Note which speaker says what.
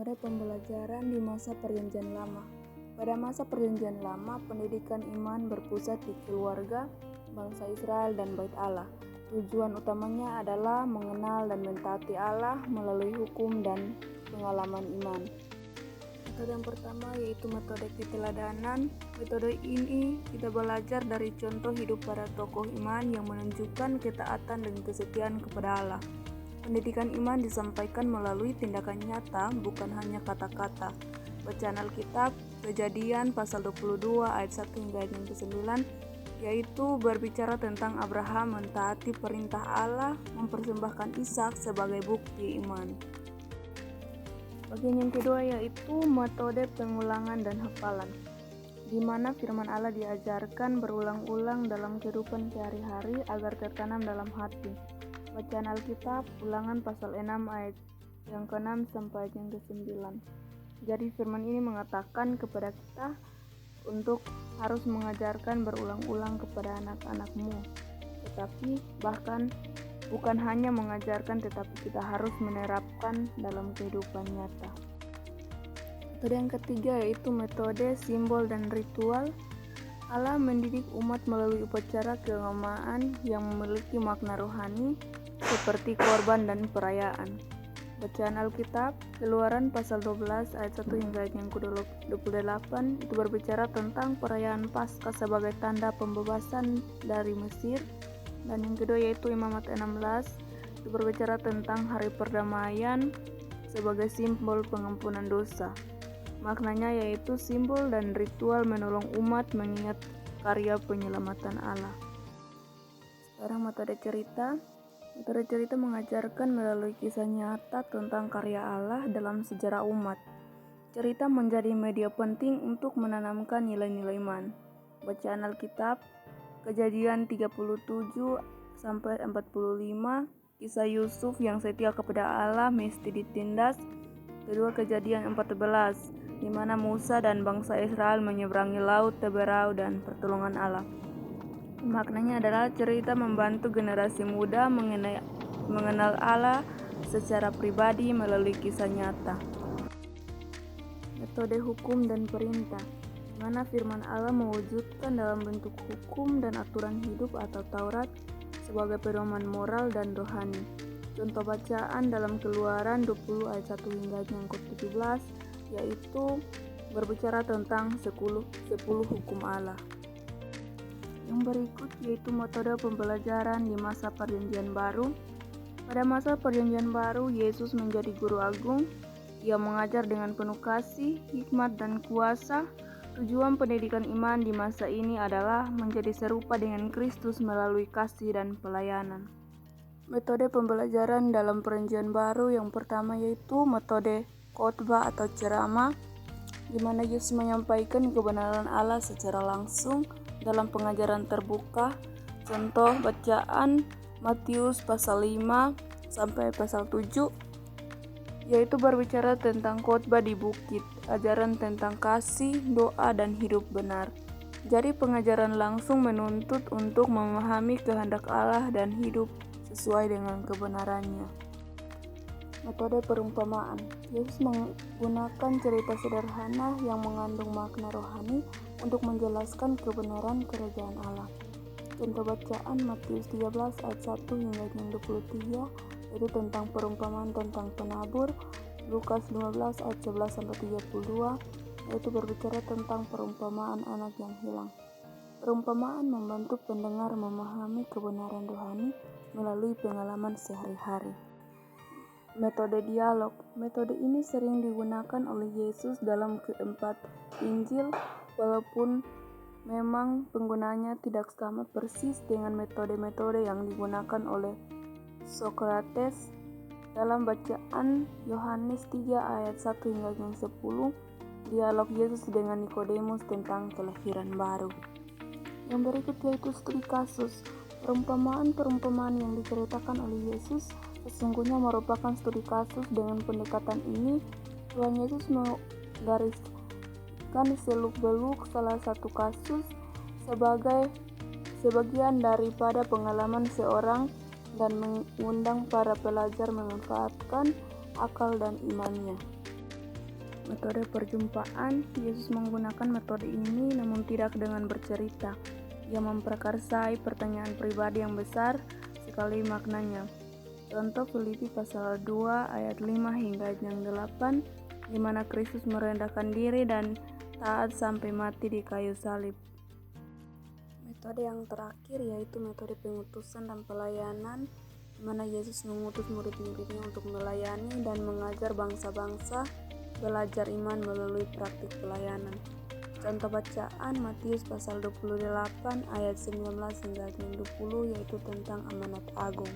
Speaker 1: Metode pembelajaran di masa Perjanjian Lama. Pada masa Perjanjian Lama, pendidikan iman berpusat di keluarga, bangsa Israel, dan Bait Allah. Tujuan utamanya adalah mengenal dan mentaati Allah melalui hukum dan pengalaman iman. Metode yang pertama yaitu metode keteladanan. Metode ini kita belajar dari contoh hidup para tokoh iman yang menunjukkan ketaatan dan kesetiaan kepada Allah. Pendidikan iman disampaikan melalui tindakan nyata, bukan hanya kata-kata. Bacaan Alkitab, Kejadian pasal 22 ayat 1 hingga ayat 9, yaitu berbicara tentang Abraham mentaati perintah Allah mempersembahkan Ishak sebagai bukti iman. Bagian yang kedua yaitu metode pengulangan dan hafalan, di mana firman Allah diajarkan berulang-ulang dalam kehidupan sehari-hari agar tertanam dalam hati. Bacaan Alkitab, Ulangan pasal 6 ayat yang ke-6 sampai yang ke-9. Jadi firman ini mengatakan kepada kita untuk harus mengajarkan berulang-ulang kepada anak-anakmu. Tetapi bahkan bukan hanya mengajarkan, tetapi kita harus menerapkan dalam kehidupan nyata. Metode yang ketiga yaitu metode simbol dan ritual. Allah mendidik umat melalui upacara keagamaan yang memiliki makna rohani seperti korban dan perayaan. Bacaan Alkitab, Keluaran pasal 12 ayat 1 hingga ayat yang ke-28 itu berbicara tentang perayaan Paskah sebagai tanda pembebasan dari Mesir. Dan yang kedua yaitu Imamat 16 itu berbicara tentang hari perdamaian sebagai simbol pengampunan dosa. Maknanya yaitu simbol dan ritual menolong umat mengingat karya penyelamatan Allah. Sekarang metode cerita. Metode cerita mengajarkan melalui kisah nyata tentang karya Allah dalam sejarah umat. Cerita menjadi media penting untuk menanamkan nilai-nilai iman. Bacaan Alkitab, Kejadian 37 sampai 45, kisah Yusuf yang setia kepada Allah mesti ditindas. Kedua, Kejadian 14, di mana Musa dan bangsa Israel menyeberangi laut Teberau dan pertolongan Allah. Maknanya adalah cerita membantu generasi muda mengenal Allah secara pribadi melalui kisah nyata. Metode hukum dan perintah, di mana firman Allah mewujudkan dalam bentuk hukum dan aturan hidup atau Taurat sebagai pedoman moral dan rohani. Contoh bacaan dalam Keluaran 20 ayat 1 hingga yang ke-17 yaitu berbicara tentang 10 hukum Allah. Yang berikut yaitu metode pembelajaran di masa Perjanjian Baru. Pada masa Perjanjian Baru, Yesus menjadi guru agung. Ia mengajar dengan penuh kasih, hikmat, dan kuasa. Tujuan pendidikan iman di masa ini adalah menjadi serupa dengan Kristus melalui kasih dan pelayanan. Metode pembelajaran dalam Perjanjian Baru yang pertama yaitu metode khotbah atau ceramah, di mana Yesus menyampaikan kebenaran Allah secara langsung dalam pengajaran terbuka. Contoh bacaan Matius pasal 5 sampai pasal 7 yaitu berbicara tentang khotbah di bukit, ajaran tentang kasih, doa, dan hidup benar. Jadi pengajaran langsung menuntut untuk memahami kehendak Allah dan hidup sesuai dengan kebenarannya. Metode perumpamaan. Yesus menggunakan cerita sederhana yang mengandung makna rohani untuk menjelaskan kebenaran kerajaan Allah. Contoh bacaan Matius 13 ayat 1 hingga 23 yaitu tentang perumpamaan tentang penabur. Lukas 15 ayat 11 sampai 32 yaitu berbicara tentang perumpamaan anak yang hilang. Perumpamaan membantu pendengar memahami kebenaran rohani melalui pengalaman sehari-hari. Metode dialog. Metode ini sering digunakan oleh Yesus dalam keempat Injil, walaupun memang penggunanya tidak sama persis dengan metode-metode yang digunakan oleh Sokrates. Dalam bacaan Yohanes 3 ayat 1 hingga 10, dialog Yesus dengan Nikodemus tentang kelahiran baru. Yang berikut yaitu studi kasus. Perumpamaan-perumpamaan yang diceritakan oleh Yesus sesungguhnya merupakan studi kasus. Dengan pendekatan ini, Tuhan Yesus menggariskan seluk-beluk salah satu kasus sebagai sebagian daripada pengalaman seorang dan mengundang para pelajar memanfaatkan akal dan imannya. Metode perjumpaan, Yesus menggunakan metode ini namun tidak dengan bercerita. Ia memprakarsai pertanyaan pribadi yang besar sekali maknanya. Contoh Filipi pasal 2 ayat 5 hingga yang 8, di mana Kristus merendahkan diri dan taat sampai mati di kayu salib. Metode yang terakhir yaitu metode pengutusan dan pelayanan, di mana Yesus mengutus murid-muridnya untuk melayani dan mengajar bangsa-bangsa belajar iman melalui praktik pelayanan. Contoh bacaan Matius pasal 28 ayat 19 hingga 20 yaitu tentang amanat agung.